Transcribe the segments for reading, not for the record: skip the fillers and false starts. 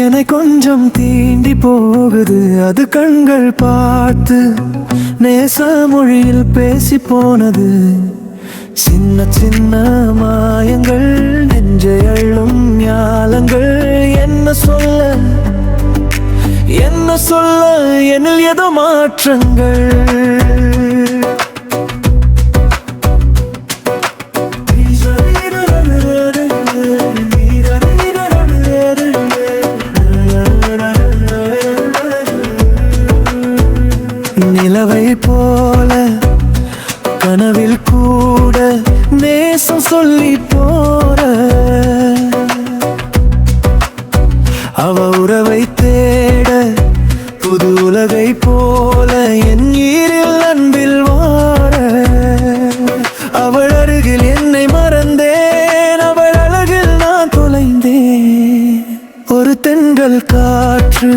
என்னை கொஞ்சம் தீண்டி போகுது அது கண்கள் பார்த்து நேச மொழியில் பேசி போனது. சின்ன சின்ன மாயங்கள் நெஞ்சை அள்ளும் ஞாலங்கள். என்ன சொல்ல என்ன சொல்ல என்னில் ஏதோ மாற்றங்கள். நிலவை போல கனவில் கூட நேசம் சொல்லி போற அவ உறவை தேட புது உலகை போல என் ஈரில் அன்பில் வார. அவள் அருகில் என்னை மறந்தேன், அவள் அழகில் நான் தொலைந்தேன். ஒரு தென்றல் காற்று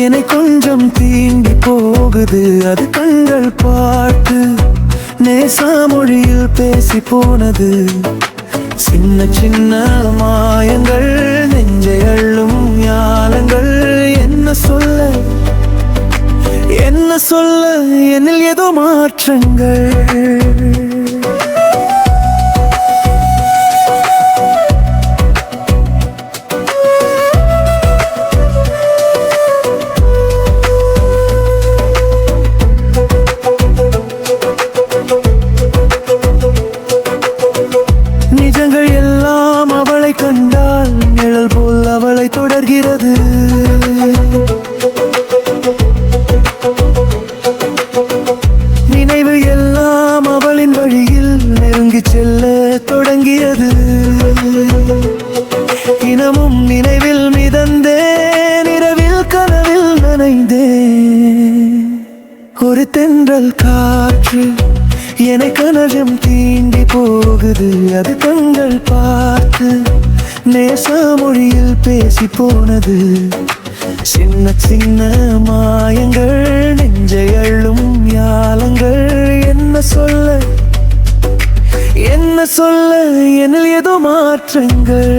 என்னை கொஞ்சம் தீண்டி போகுது அது கண்கள் பார்த்து நேச மொழியில் பேசி போனது. சின்ன சின்ன மாயங்கள் நெஞ்சை அள்ளும் ஞாலங்கள். என்ன சொல்ல என்ன சொல்ல என்னில் ஏதோ மாற்றங்கள். நிஜங்கள் எல்லாம் அவளை கண்டால் நிழல் போல் அவளை தொடர்கிறது. நினைவு எல்லாம் அவளின் வழியில் நெருங்கி செல்ல தொடங்கியது. இனமும் நினைவில் மிதந்தேன், இரவில் கனவில் நனைந்தேன். ஒரு தென்றல் காற்று என்னை கனவும் தீண்டி போகுது அது கண்கள் பார்த்து நேச மொழியில் பேசி போனது. சின்ன சின்ன மாயங்கள் நெஞ்சை அள்ளும் ஞாலங்கள். என்ன சொல்ல என்ன சொல்ல என்னில் ஏதோ மாற்றங்கள்.